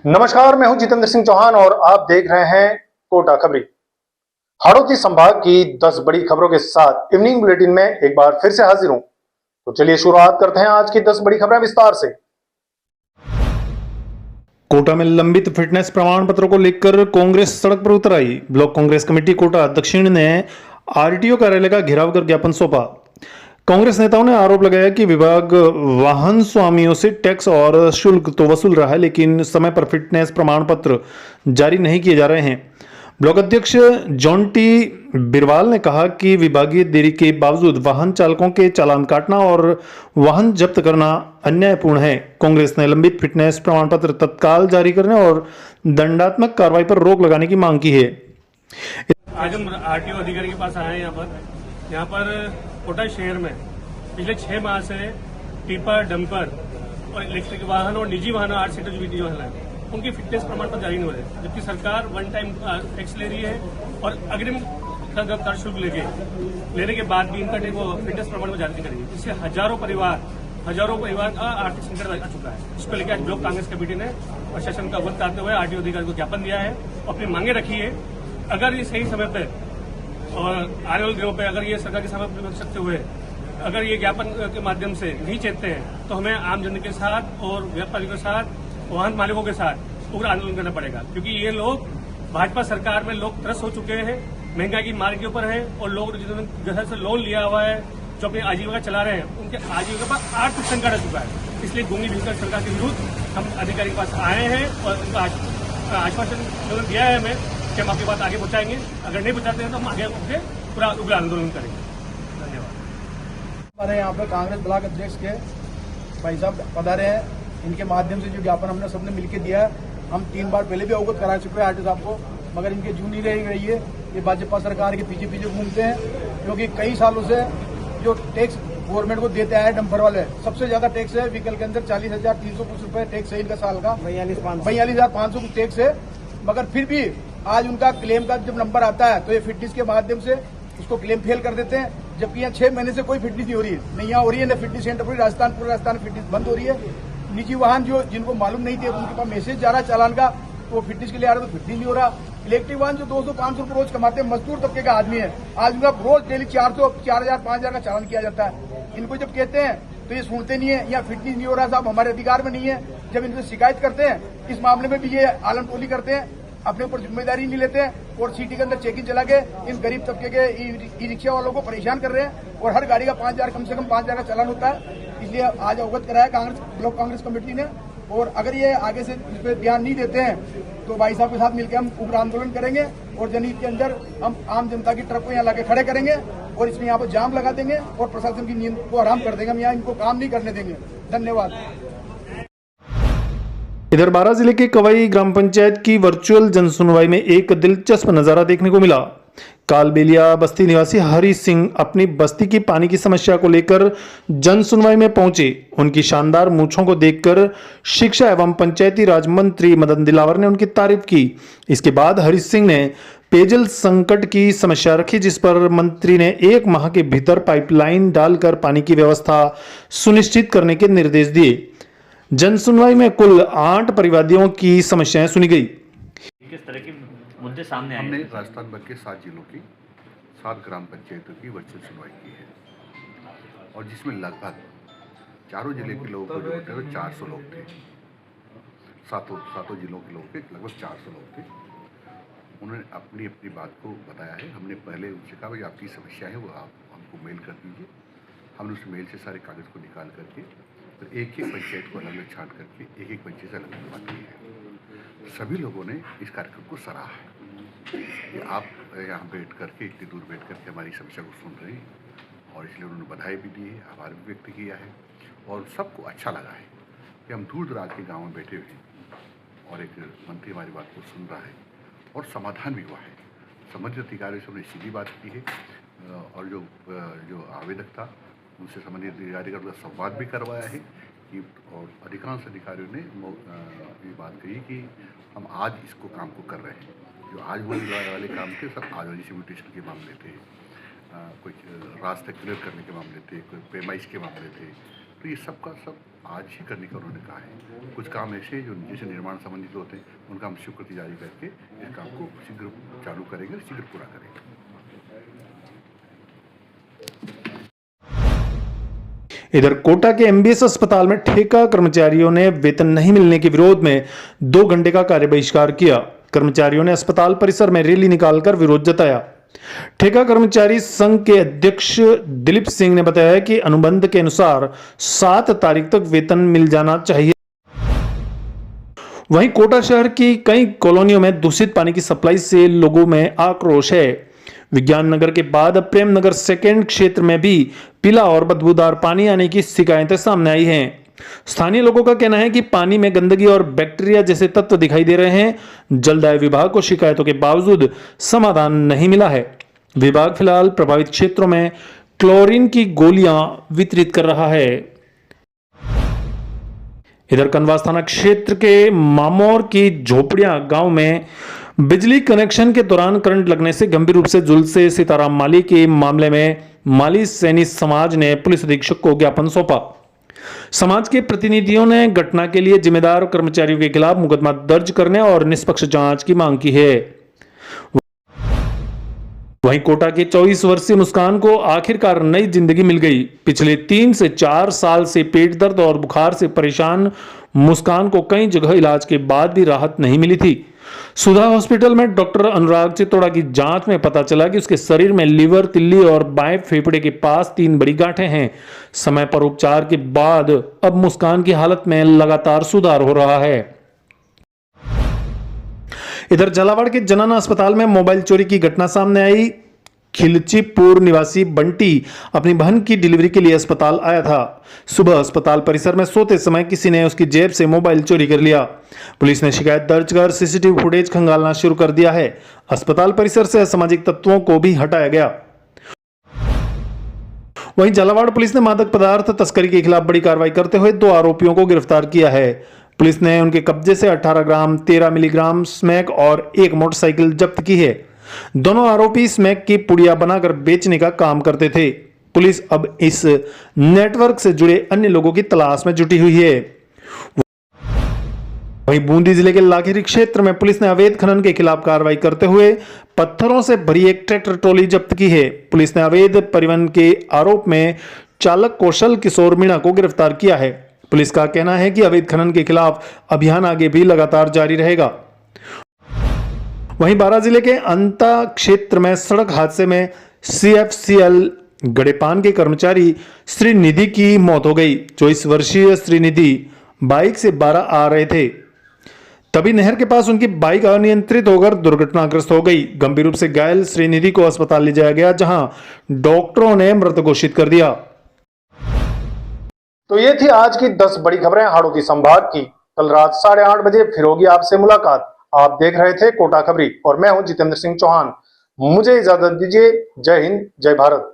नमस्कार, मैं हूं जितेंद्र सिंह चौहान और आप देख रहे हैं कोटा खबरी। हाड़ौती संभाग की 10 बड़ी खबरों के साथ इवनिंग बुलेटिन में एक बार फिर से हाजिर हूं। तो चलिए शुरुआत करते हैं आज की 10 बड़ी खबरें विस्तार से। कोटा में लंबित फिटनेस प्रमाण पत्रों को लेकर कांग्रेस सड़क पर उतर आई। ब्लॉक कांग्रेस कमेटी कोटा दक्षिण ने आरटीओ कार्यालय का घेराव कर ज्ञापन सौंपा। कांग्रेस नेताओं ने आरोप लगाया कि विभाग वाहन स्वामियों से टैक्स और शुल्क तो वसूल रहा है, लेकिन समय पर फिटनेस प्रमाण पत्र जारी नहीं किए जा रहे हैं। ब्लॉक अध्यक्ष जॉन्टी बिरवाल ने कहा कि विभागीय देरी के बावजूद वाहन चालकों के चालान काटना और वाहन जब्त करना अन्यायपूर्ण है। कांग्रेस ने लंबित फिटनेस प्रमाण पत्र तत्काल जारी करने और दंडात्मक कार्रवाई पर रोक लगाने की मांग की है। आज हम आरटीओ अधिकारी के पास आए हैं। यहाँ पर कोटा शहर में पिछले 6 माह से टिपर, डंपर और इलेक्ट्रिक वाहन और निजी वाहन 8 सीटर जो है उनकी फिटनेस प्रमाण पत्र जारी नहीं हो रहे, जबकि सरकार वन टाइम टैक्स ले रही है और अग्रिम कर शुल्क लेने के बाद भी इनका वो फिटनेस प्रमाण पत्र जारी नहीं करेगी। इससे हजारों परिवार का आर्थिक संकट आ चुका है। इसको लेकर आज ब्लॉक कांग्रेस कमेटी ने प्रशासन का अवगत कराते हुए आरटीओ अधिकारी को ज्ञापन दिया है और अपनी मांगे रखी है। अगर ये सही समय पे और आने वाले दिनों पे अगर ये सरकार के सामने रख सकते हुए अगर ये ज्ञापन के माध्यम से नहीं चेतते हैं तो हमें आम जनता के साथ और व्यापारियों के साथ, वाहन मालिकों के साथ उग्र आंदोलन करना पड़ेगा, क्योंकि ये लोग भाजपा सरकार में लोग त्रस्त हो चुके हैं, महंगाई की मार के ऊपर है और लोग जिन्होंने घर से लोन लिया हुआ है, जो अपनी आजीविका चला रहे हैं, उनके आजीविका पर आर्थिक संकट आ चुका है। इसलिए गूंगी भीतर सरकार के विरुद्ध हम अधिकारी के पास आए हैं और उनका आश्वासन दिया है हमें कि हम आपकी बात आगे पहुंचाएंगे। अगर नहीं पहुंचाते हैं तो हम आगे पूरा उग्र आंदोलन करेंगे। धन्यवाद। हमारे यहाँ पे कांग्रेस ब्लॉक अध्यक्ष के भाई साहब पधारे हैं, इनके माध्यम से जो ज्ञापन हमने सबने मिलकर दिया है, हम 3 बार पहले भी अवगत करा चुके हैं आरटीओ साहब को, मगर इनके जू नहीं रही है। ये भाजपा सरकार के पीछे पीछे घूमते हैं, क्योंकि कई सालों से जो टैक्स गवर्नमेंट को देते आए डंपर वाले, सबसे ज्यादा टैक्स है व्हीकल के अंदर 40,300 कुछ रुपए टैक्स है इनका साल का, 42,500 कुछ टैक्स है। मगर फिर भी आज उनका क्लेम का जब नंबर आता है तो ये फिटनेस के माध्यम से उसको क्लेम फेल कर देते हैं, जबकि यहाँ 6 महीने से कोई फिटनेस नहीं हो रही है, नहीं यहाँ हो रही है ना फिटनेस सेंटर पूरे राजस्थान फिटनेस बंद हो रही है। निजी वाहन जो जिनको मालूम नहीं थे उनके पास मैसेज जा रहा है चालान का, वो फिटनेस के लिए आ रहा है तो फिटनेस नहीं हो रहा। इलेक्ट्रिक वाहन जो 200-500 रुपये रोज कमाते हैं, मजदूर तबके का आदमी है, आज उनका रोज डेली 400, 4,000, 5,000 का चालान किया जाता है। इनको जब कहते हैं तो ये सुनते नहीं है, या फिटनेस नहीं हो रहा साहब, हमारे अधिकार में नहीं है। जब इनसे शिकायत करते हैं इस मामले में भी ये आलम टोली करते हैं, अपने ऊपर जिम्मेदारी नहीं लेते हैं और सिटी के अंदर चेकिंग चला के इन गरीब तबके के ई रिक्शा वालों को परेशान कर रहे हैं और हर गाड़ी का 5,000 कम से कम 5,000 का चालान होता है। इसलिए आज अवगत कराया ब्लॉक कांग्रेस कमेटी ने, और अगर ये आगे से इस पर ध्यान नहीं देते हैं तो भाई साहब के साथ मिलकर हम उग्र आंदोलन करेंगे और जनहित के अंदर हम आम जनता की ट्रक को यहाँ लाके खड़े करेंगे और इसमें यहाँ पर जाम लगा देंगे और प्रशासन की नींद को आराम कर देंगे। हम यहाँ इनको काम नहीं करने देंगे। धन्यवाद। इधर बारां जिले के कवाई ग्राम पंचायत की वर्चुअल जनसुनवाई में एक दिलचस्प नजारा देखने को मिला। कालबेलिया बस्ती निवासी हरि सिंह अपनी बस्ती की पानी की समस्या को लेकर जनसुनवाई में पहुंचे। उनकी शानदार मूंछों को देखकर शिक्षा एवं पंचायती राज मंत्री मदन दिलावर ने उनकी तारीफ की। इसके बाद हरि सिंह ने पेयजल संकट की समस्या रखी, जिस पर मंत्री ने 1 माह के भीतर पाइपलाइन डालकर पानी की व्यवस्था सुनिश्चित करने के निर्देश दिए। जनसुनवाई में कुल 8 परिवादियों की समस्याएं सुनी गई। किस तरह के मुद्दे सामने आए? हमने राजस्थान भर के 7 जिलों की 7 ग्राम पंचायतों की वर्चुअल सुनवाई की है और जिसमें लगभग चारों जिले के लोगों को जो थे वो 400 लोग थे। सातों जिलों के लोग थे, लगभग 400 लोग थे। उन्होंने अपनी अपनी बात को बताया है। हमने पहले उनसे कहा भाई आपकी समस्या है वो आप हमको मेल कर दीजिए। हमने उस मेल से सारे कागज़ को निकाल करके तो एक पंचायत को अलग अलग छांट करके एक पंचायत से अलग अलग बात की है। सभी लोगों ने इस कार्यक्रम को सराहा है कि आप यहाँ बैठ करके इतनी दूर बैठ करके हमारी समस्या को सुन रहे हैं, और इसलिए उन्होंने बधाई भी दी है, आभार भी व्यक्त किया है और सबको अच्छा लगा है कि हम दूर दराज के गाँव में बैठे हुए हैं और एक मंत्री हमारी बात को सुन रहा है और समाधान भी हुआ है। संबंधित अधिकारियों से हमने सीधी बात की है और जो आवेदक था उनसे संबंधित अधिकारी का संवाद भी करवाया है कि, और अधिकांश अधिकारियों ने ये बात कही कि हम आज इसको काम को कर रहे हैं। जो आज होने वाले काम थे सब आज म्यूटेशन के मामले थे, कोई रास्ते क्लियर करने के मामले थे, कोई पेमाइश के मामले थे, तो ये सब का सब आज ही करने का उन्होंने कहा है। कुछ काम ऐसे जो जैसे निर्माण संबंधित होते हैं उनका हम स्वीकृति जारी करके इस काम को शीघ्र चालू करेंगे, शीघ्र पूरा करेंगे। इधर कोटा के एमबीएस अस्पताल में ठेका कर्मचारियों ने वेतन नहीं मिलने के विरोध में 2 घंटे का कार्य बहिष्कार किया। कर्मचारियों ने अस्पताल परिसर में रैली निकालकर विरोध जताया। ठेका कर्मचारी संघ के अध्यक्ष दिलीप सिंह ने बताया कि अनुबंध के अनुसार 7 तारीख तक वेतन मिल जाना चाहिए। वहीं कोटा शहर की कई कॉलोनियों में दूषित पानी की सप्लाई से लोगों में आक्रोश है। विज्ञान नगर के बाद प्रेम नगर सेकेंड क्षेत्र में भी पीला और बदबूदार पानी आने की शिकायतें सामने आई हैं। स्थानीय लोगों का कहना है कि पानी में गंदगी और बैक्टीरिया जैसे तत्व दिखाई दे रहे हैं। जलदाय विभाग को शिकायतों के बावजूद समाधान नहीं मिला है। विभाग फिलहाल प्रभावित क्षेत्रों में क्लोरीन की गोलियां वितरित कर रहा है। इधर कनवास थाना क्षेत्र के मामौर की झोपड़ियां गांव में बिजली कनेक्शन के दौरान करंट लगने से गंभीर रूप से झुलसे सीताराम माली के मामले में माली सैनी समाज ने पुलिस अधीक्षक को ज्ञापन सौंपा। समाज के प्रतिनिधियों ने घटना के लिए जिम्मेदार कर्मचारियों के खिलाफ मुकदमा दर्ज करने और निष्पक्ष जांच की मांग की है। वहीं कोटा की 24 वर्षीय मुस्कान को आखिरकार नई जिंदगी मिल गई। पिछले 3 से 4 साल से पेट दर्द और बुखार से परेशान मुस्कान को कई जगह इलाज के बाद भी राहत नहीं मिली थी। सुधा हॉस्पिटल में डॉक्टर अनुराग चितोड़ा की जांच में पता चला कि उसके शरीर में लीवर, तिल्ली और बाएं फेफड़े के पास 3 बड़ी गांठें हैं। समय पर उपचार के बाद अब मुस्कान की हालत में लगातार सुधार हो रहा है। इधर झालावाड़ के जनना अस्पताल में मोबाइल चोरी की घटना सामने आई। खिलचीपुर निवासी बंटी अपनी बहन की डिलीवरी के लिए अस्पताल आया था। सुबह अस्पताल परिसर में सोते समय किसी ने उसकी जेब से मोबाइल चोरी कर लिया। पुलिस ने शिकायत दर्ज कर सीसीटीवी फुटेज खंगालना शुरू कर दिया है। अस्पताल परिसर से असामाजिक तत्वों को भी हटाया गया। वहीं झालावाड़ पुलिस ने मादक पदार्थ तस्करी के खिलाफ बड़ी कार्रवाई करते हुए 2 आरोपियों को गिरफ्तार किया है। पुलिस ने उनके कब्जे से 18 ग्राम 13 मिलीग्राम स्मैक और 1 मोटरसाइकिल जब्त की है। दोनों आरोपी स्मैक की पुड़िया बनाकर बेचने का काम करते थे। पुलिस अब इस नेटवर्क से जुड़े अन्य लोगों की तलाश में जुटी हुई है। वहीं बूंदी जिले के लाखेरी क्षेत्र में पुलिस ने अवैध खनन के खिलाफ कार्रवाई करते हुए पत्थरों से भरी एक ट्रैक्टर ट्रॉली जब्त की है। पुलिस ने अवैध परिवहन के आरोप में चालक कौशल किशोर मीणा को गिरफ्तार किया है। पुलिस का कहना है कि अवैध खनन के खिलाफ अभियान आगे भी लगातार जारी रहेगा। वहीं बारां जिले के अंता क्षेत्र में सड़क हादसे में CFCL गड़ेपान के कर्मचारी श्रीनिधि की मौत हो गई। 24 वर्षीय श्रीनिधि बाइक से बारां आ रहे थे, तभी नहर के पास उनकी बाइक अनियंत्रित होकर दुर्घटनाग्रस्त हो गई। गंभीर रूप से घायल श्रीनिधि को अस्पताल ले जाया गया, जहां डॉक्टरों ने मृत घोषित कर दिया। तो ये थी आज की 10 बड़ी खबरें हाड़ौती संभाग की। कल रात 8:30 बजे फिर होगी आपसे मुलाकात। आप देख रहे थे कोटा खबरी और मैं हूं जितेंद्र सिंह चौहान। मुझे इजाजत दीजिए। जय हिंद, जय भारत।